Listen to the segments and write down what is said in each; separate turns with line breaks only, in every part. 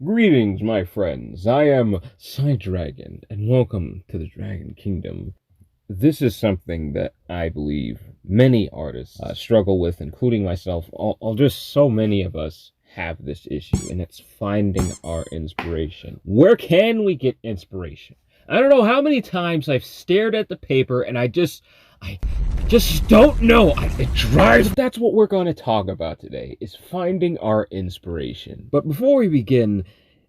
Greetings, my friends. I am Dragon, and welcome to the Dragon Kingdom. This is something that I believe many artists struggle with, including myself. Just so many of us have this issue, and it's finding our inspiration. Where can we get inspiration? I don't know how many times I've stared at the paper and I just don't know. It drives. That's what we're going to talk about today, is finding our inspiration. But before we begin,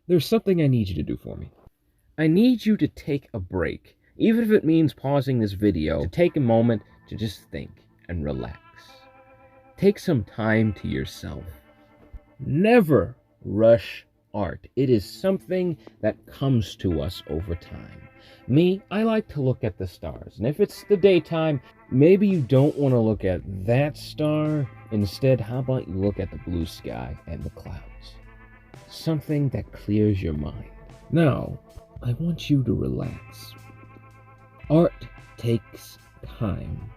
there's something I need you to do for me. I need you to take a break, even if it means pausing this video, to take a moment to just think and relax. Take some time to yourself. Never rush art. It is something that comes to us over time. Me, I like to look at the stars, and if it's the daytime, maybe you don't want to look at that star. Instead, how about you look at the blue sky and the clouds? Something that clears your mind. Now, I want you to relax. Art takes time.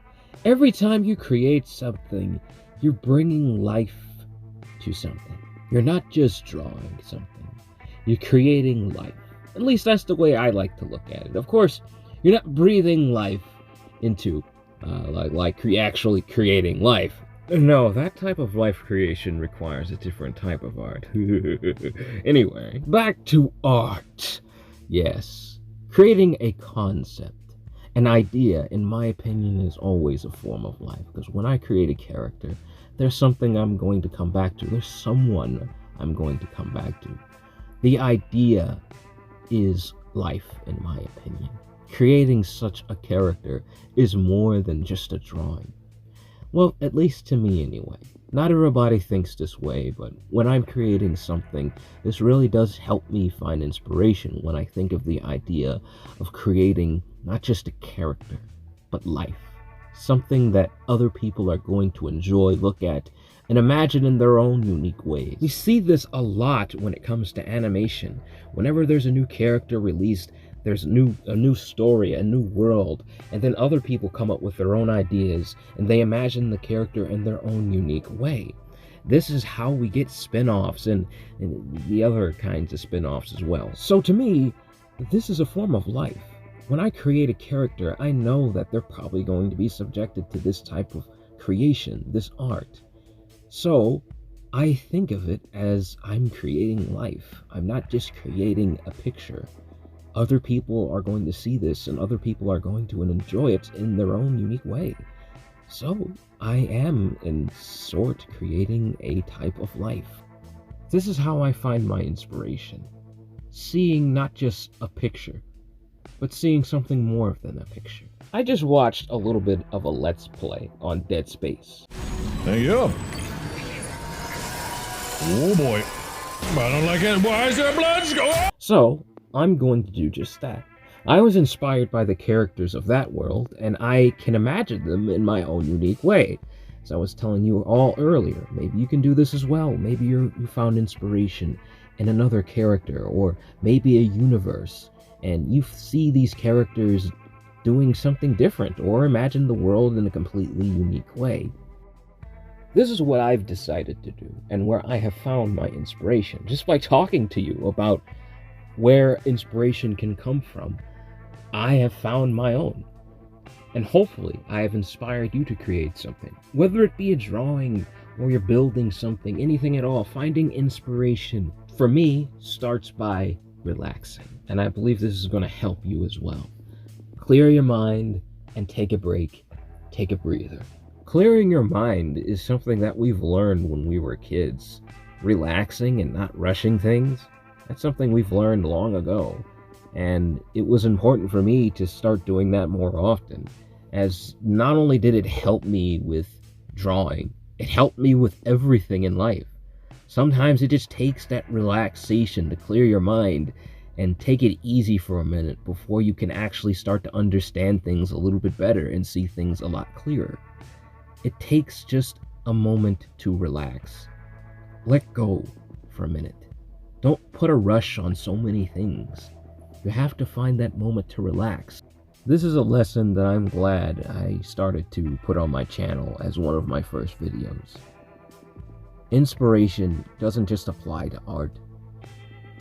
Every time you create something, you're bringing life to something. You're not just drawing something. You're creating life. At least that's the way I like to look at it. Of course, you're not breathing life into, actually creating life. No, that type of life creation requires a different type of art. Anyway, back to art. Yes, creating a concept, an idea, in my opinion, is always a form of life. Because when I create a character, there's something I'm going to come back to. There's someone I'm going to come back to. The idea is life, in my opinion. Creating such a character is more than just a drawing. Well, at least to me anyway. Not everybody thinks this way, but when I'm creating something, this really does help me find inspiration when I think of the idea of creating not just a character, but life. Something that other people are going to enjoy, look at, and imagine in their own unique ways. We see this a lot when it comes to animation. Whenever there's a new character released, there's a new story, a new world, and then other people come up with their own ideas, and they imagine the character in their own unique way. This is how we get spin-offs and the other kinds of spin-offs as well. So to me, this is a form of life. When I create a character, I know that they're probably going to be subjected to this type of creation, this art. So I think of it as I'm creating life. I'm not just creating a picture. Other people are going to see this, and other people are going to enjoy it in their own unique way. So I am, in sort, creating a type of life. This is how I find my inspiration. Seeing not just a picture, but seeing something more than a picture. I just watched a little bit of a Let's Play on Dead Space.
Thank you. Oh boy. I don't like it. Why is there blood going?
So, I'm going to do just that. I was inspired by the characters of that world, and I can imagine them in my own unique way. As I was telling you all earlier, maybe you can do this as well. Maybe you found inspiration in another character, or maybe a universe, and you see these characters doing something different, or imagine the world in a completely unique way. This is what I've decided to do, and where I have found my inspiration, just by talking to you about where inspiration can come from. I have found my own, and hopefully I have inspired you to create something. Whether it be a drawing, or you're building something, anything at all, finding inspiration, for me, starts by relaxing, and I believe this is going to help you as well. Clear your mind and take a break, take a breather. Clearing your mind is something that we've learned when we were kids. Relaxing and not rushing things, that's something we've learned long ago. And it was important for me to start doing that more often, as not only did it help me with drawing, it helped me with everything in life. Sometimes it just takes that relaxation to clear your mind and take it easy for a minute before you can actually start to understand things a little bit better and see things a lot clearer. It takes just a moment to relax. Let go for a minute. Don't put a rush on so many things. You have to find that moment to relax. This is a lesson that I'm glad I started to put on my channel as one of my first videos. Inspiration doesn't just apply to art.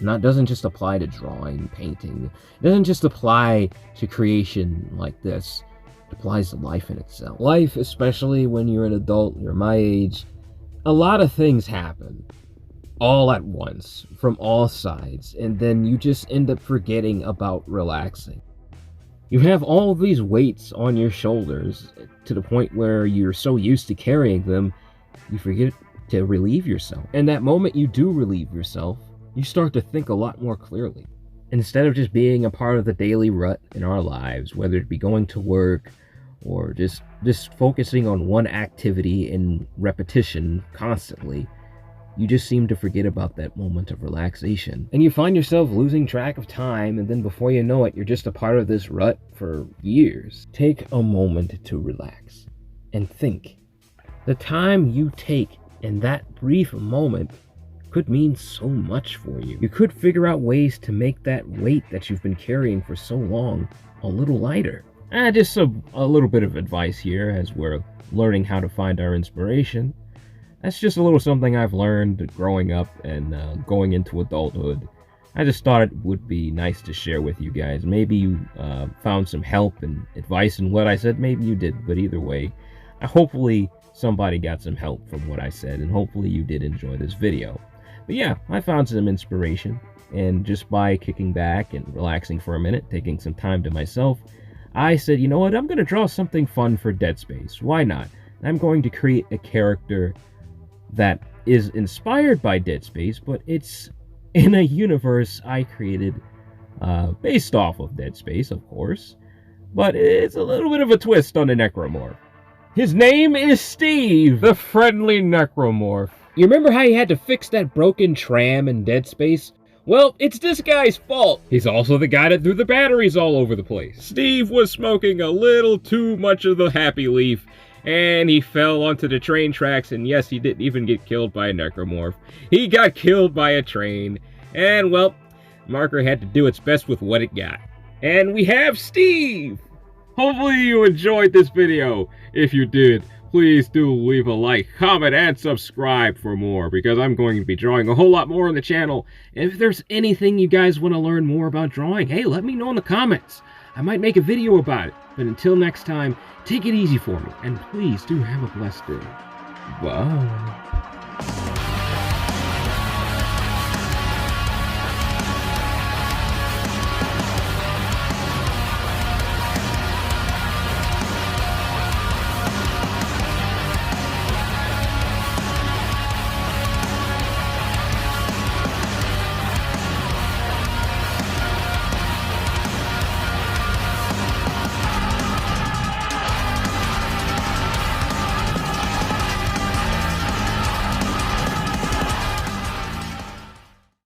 doesn't just apply to drawing, painting. It doesn't just apply to creation like this. It applies to life in itself. Life, especially when you're an adult, you're my age, a lot of things happen all at once from all sides, and then you just end up forgetting about relaxing. You have all these weights on your shoulders to the point where you're so used to carrying them, you forget to relieve yourself. And that moment you do relieve yourself, you start to think a lot more clearly. Instead of just being a part of the daily rut in our lives, whether it be going to work or just focusing on one activity in repetition constantly, you just seem to forget about that moment of relaxation. And you find yourself losing track of time, and then before you know it, you're just a part of this rut for years. Take a moment to relax and think. The time you take in that brief moment could mean so much for you. You could figure out ways to make that weight that you've been carrying for so long a little lighter. Just a little bit of advice here as we're learning how to find our inspiration. That's just a little something I've learned growing up and going into adulthood. I just thought it would be nice to share with you guys. Maybe you found some help and advice in what I said. Maybe you did, but either way, hopefully somebody got some help from what I said, and hopefully you did enjoy this video. But yeah, I found some inspiration, and just by kicking back and relaxing for a minute, taking some time to myself, I said, you know what, I'm going to draw something fun for Dead Space. Why not? I'm going to create a character that is inspired by Dead Space, but it's in a universe I created based off of Dead Space, of course. But it's a little bit of a twist on the Necromorph. His name is Steve, the friendly Necromorph. You remember how you had to fix that broken tram in Dead Space? Well, it's this guy's fault. He's also the guy that threw the batteries all over the place. Steve was smoking a little too much of the Happy Leaf, and he fell onto the train tracks, and yes, he didn't even get killed by a Necromorph. He got killed by a train, and well, Marker had to do its best with what it got. And we have Steve! Hopefully you enjoyed this video. If you did, please do leave a like, comment, and subscribe for more, because I'm going to be drawing a whole lot more on the channel. And if there's anything you guys want to learn more about drawing, hey, let me know in the comments. I might make a video about it. But until next time, take it easy for me, and please do have a blessed day. Bye.